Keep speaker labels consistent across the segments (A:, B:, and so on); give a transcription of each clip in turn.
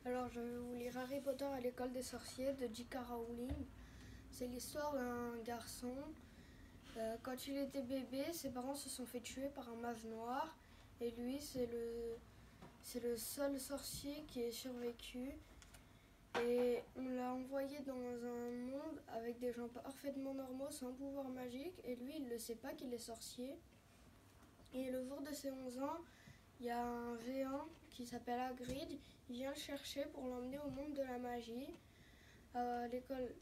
A: Alors, je vais vous lire Harry Potter à l'école des sorciers de J.K. Rowling. C'est l'histoire d'un garçon. Quand il était bébé, ses parents se sont fait tuer par un mage noir. Et lui, c'est le seul sorcier qui est survécu. Et on l'a envoyé dans un monde avec des gens parfaitement normaux, sans pouvoir magique. Et lui, il ne sait pas qu'il est sorcier. Et le jour de ses 11 ans, il y a un géant qui s'appelle Hagrid. Il vient le chercher pour l'emmener au monde de la magie, à l'école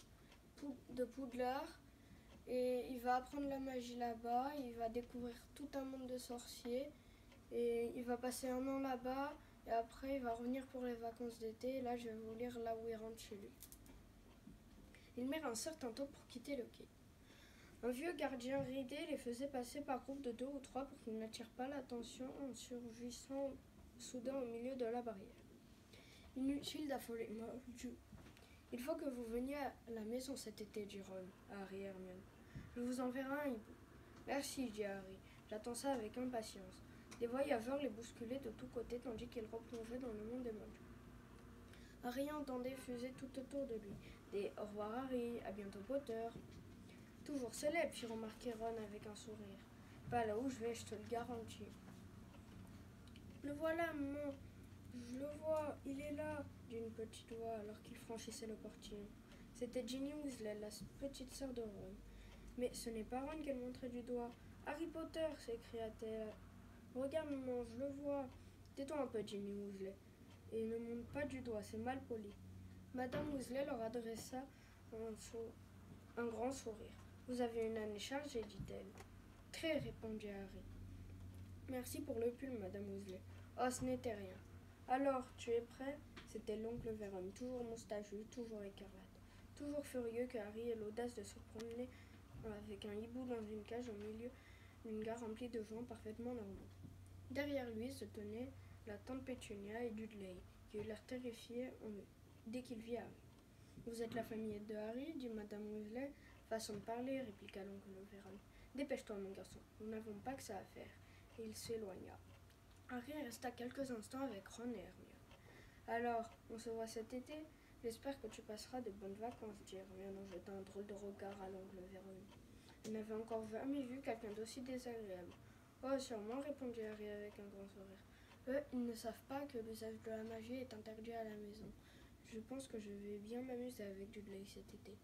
A: de Poudlard. Et il va apprendre la magie là-bas. Il va découvrir tout un monde de sorciers. Et il va passer un an là-bas. Et après, il va revenir pour les vacances d'été. Et là, je vais vous lire là où il rentre chez lui. Il met un certain temps pour quitter le quai. Un vieux gardien ridé les faisait passer par groupe de 2 ou 3 pour qu'ils n'attirent pas l'attention en surgissant soudain au milieu de la barrière. Inutile d'affoler Dieu. Il faut que vous veniez à la maison cet été, dit Ron à Harry et Hermione. Je vous enverrai un hibou. Merci, dit Harry. J'attends ça avec impatience. Des voyageurs les bousculaient de tous côtés tandis qu'ils replongeaient dans le monde des moldus. Harry entendait fuser tout autour de lui. Des au revoir Harry, à bientôt Potter. Toujours célèbre, fit remarquer Ron avec un sourire. Pas là où je vais, je te le garantis. Le voilà, maman. Je le vois, il est là, dit une petite voix alors qu'il franchissait le portillon. C'était Ginny Weasley, la petite sœur de Ron. Mais ce n'est pas Ron qu'elle montrait du doigt. Harry Potter, s'écria-t-elle. Regarde, maman, je le vois. Tais-toi un peu, Ginny Weasley. Et ne monte pas du doigt, c'est mal poli. Madame Weasley leur adressa un grand sourire. Vous avez une année chargée, dit-elle. Très, répondit Harry. Merci pour le pull, Madame Weasley. Oh, ce n'était rien. Alors, tu es prêt? C'était l'oncle Vernon, toujours moustachu, toujours écarlate, toujours furieux que Harry ait l'audace de se promener avec un hibou dans une cage au milieu d'une gare remplie de gens parfaitement normaux. Derrière lui se tenaient la tante Pétunia et Dudley, qui eurent l'air terrifiés dès qu'il vit Harry. Vous êtes la famille de Harry, dit Madame Weasley. Façon de parler, répliqua l'oncle Vernon. Dépêche-toi, mon garçon, nous n'avons pas que ça à faire. Et il s'éloigna. Harry resta quelques instants avec Ron et Hermione. Alors, on se voit cet été? J'espère que tu passeras de bonnes vacances, dit Hermione en jetant un drôle de regard à l'oncle Vernon. Elle n'avait encore jamais vu quelqu'un d'aussi désagréable. Oh, sûrement, répondit Harry avec un grand sourire. Eux, ils ne savent pas que l'usage de la magie est interdit à la maison. Je pense que je vais bien m'amuser avec Dudley cet été.